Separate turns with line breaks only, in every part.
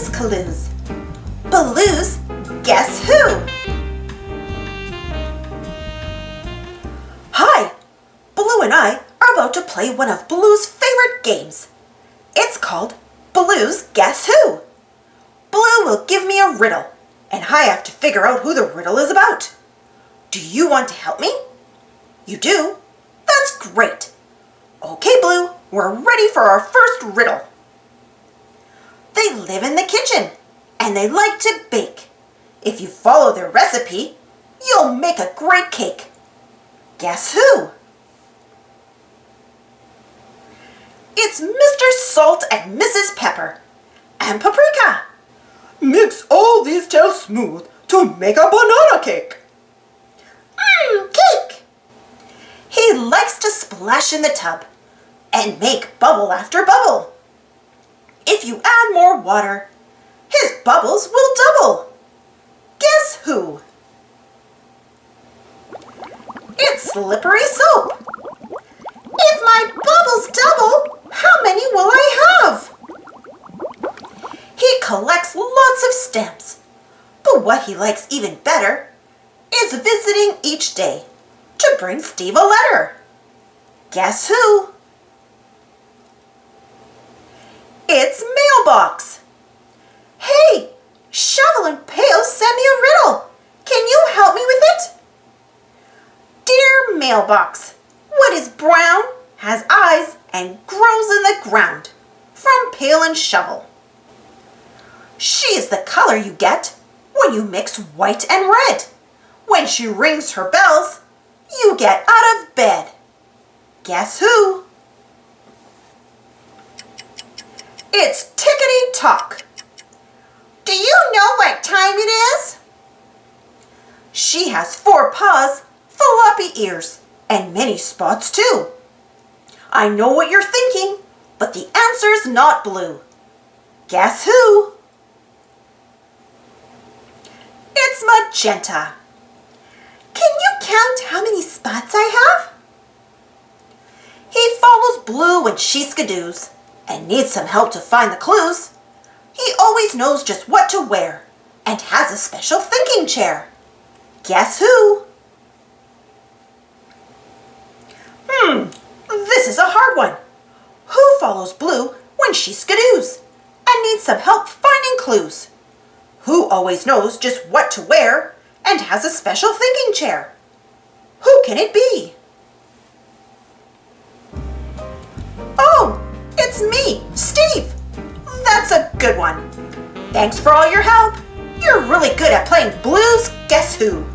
Blue's Clues. Blue's Guess Who? Hi, Blue and I are about to play one of Blue's favorite games. It's called Blue's Guess Who. Blue will give me a riddle, and I have to figure out who the riddle is about. Do you want to help me? You do? That's great. Okay, Blue, we're ready for our first riddle. They live in the kitchen, and they like to bake. If you follow their recipe, you'll make a great cake. Guess who? It's Mr. Salt and Mrs. Pepper and Paprika.
Mix all these tails smooth to make a banana cake.
Cake! He likes to splash in the tub and make bubble after bubble. If you add more water, his bubbles will double. Guess who? It's Slippery Soap. If my bubbles double, how many will I have? He collects lots of stamps, but what he likes even better is visiting each day to bring Steve a letter. Guess who? It's Mailbox. Hey, Shovel and Pail sent me a riddle. Can you help me with it? Dear Mailbox, what is brown, has eyes, and grows in the ground? From Pail and Shovel. She is the color you get when you mix white and red. When she rings her bells, you get out of bed. Guess who? It's Tickety Tock. Do you know what time it is? She has 4 paws, floppy ears, and many spots too. I know what you're thinking, but the answer's not blue. Guess who? It's Magenta. Can you count how many spots I have? He follows Blue when she skidoos and needs some help to find the clues. He always knows just what to wear and has a special thinking chair. Guess who? This is a hard one. Who follows Blue when she skidoos and needs some help finding clues? Who always knows just what to wear and has a special thinking chair? Who can it be? Oh, it's me, Steve. That's a good one. Thanks for all your help. You're really good at playing Blue's Guess Who.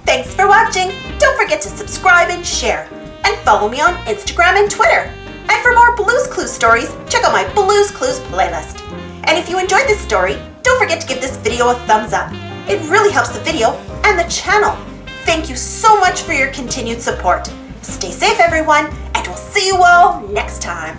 Thanks for watching. Don't forget to subscribe and share. And follow me on Instagram and Twitter. And for more Blue's Clues stories, check out my Blue's Clues playlist. And if you enjoyed this story, don't forget to give this video a thumbs up. It really helps the video and the channel. Thank you so much for your continued support. Stay safe, everyone, and we'll see you all next time.